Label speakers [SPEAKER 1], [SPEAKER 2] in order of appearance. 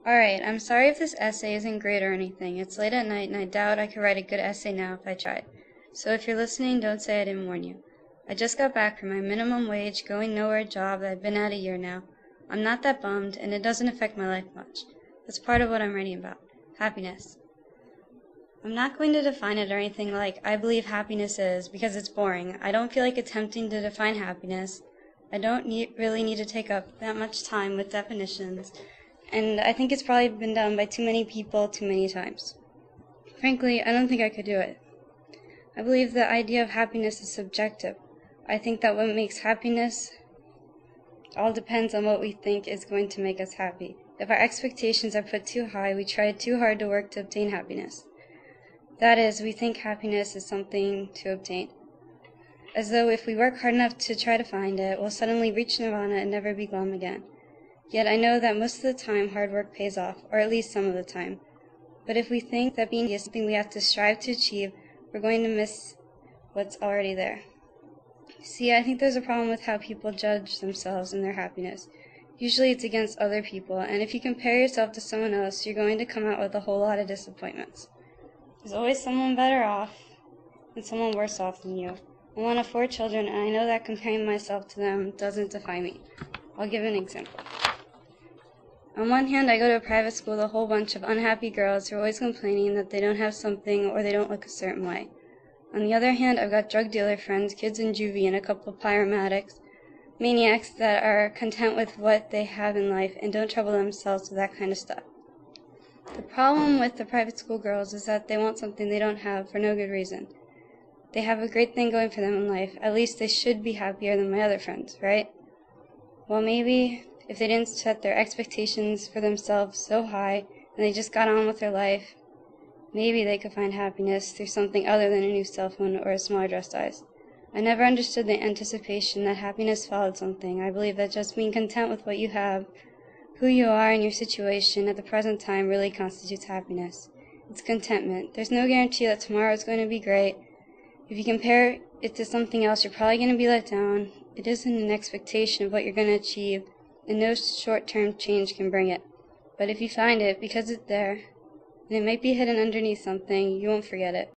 [SPEAKER 1] Alright, I'm sorry if this essay isn't great or anything. It's late at night and I doubt I could write a good essay now if I tried. So if you're listening, don't say I didn't warn you. I just got back from my minimum wage, going nowhere job that I've been at a year now. I'm not that bummed, and it doesn't affect my life much. That's part of what I'm writing about. Happiness. I'm not going to define it or anything like I believe happiness is, because it's boring. I don't feel like attempting to define happiness. I don't really need to take up that much time with definitions, and I think it's probably been done by too many people too many times. Frankly, I don't think I could do it. I believe the idea of happiness is subjective. I think that what makes happiness all depends on what we think is going to make us happy. If our expectations are put too high, we try too hard to work to obtain happiness. That is, we think happiness is something to obtain. As though if we work hard enough to try to find it, we'll suddenly reach nirvana and never be glum again. Yet I know that most of the time hard work pays off, or at least some of the time. But if we think that being is something we have to strive to achieve, we're going to miss what's already there. See, I think there's a problem with how people judge themselves and their happiness. Usually it's against other people, and if you compare yourself to someone else, you're going to come out with a whole lot of disappointments. There's always someone better off and someone worse off than you. I'm one of 4 children, and I know that comparing myself to them doesn't define me. I'll give an example. On one hand, I go to a private school with a whole bunch of unhappy girls who are always complaining that they don't have something or they don't look a certain way. On the other hand, I've got drug dealer friends, kids in juvie, and a couple of pyromatics, maniacs that are content with what they have in life and don't trouble themselves with that kind of stuff. The problem with the private school girls is that they want something they don't have for no good reason. They have a great thing going for them in life. At least they should be happier than my other friends, right? Well, maybe if they didn't set their expectations for themselves so high and they just got on with their life, maybe they could find happiness through something other than a new cell phone or a smaller dress size. I never understood the anticipation that happiness followed something. I believe that just being content with what you have, who you are, and your situation at the present time really constitutes happiness. It's contentment. There's no guarantee that tomorrow is going to be great. If you compare it to something else, you're probably going to be let down. It isn't an expectation of what you're going to achieve, and no short-term change can bring it. But if you find it, because it's there, and it might be hidden underneath something, you won't forget it.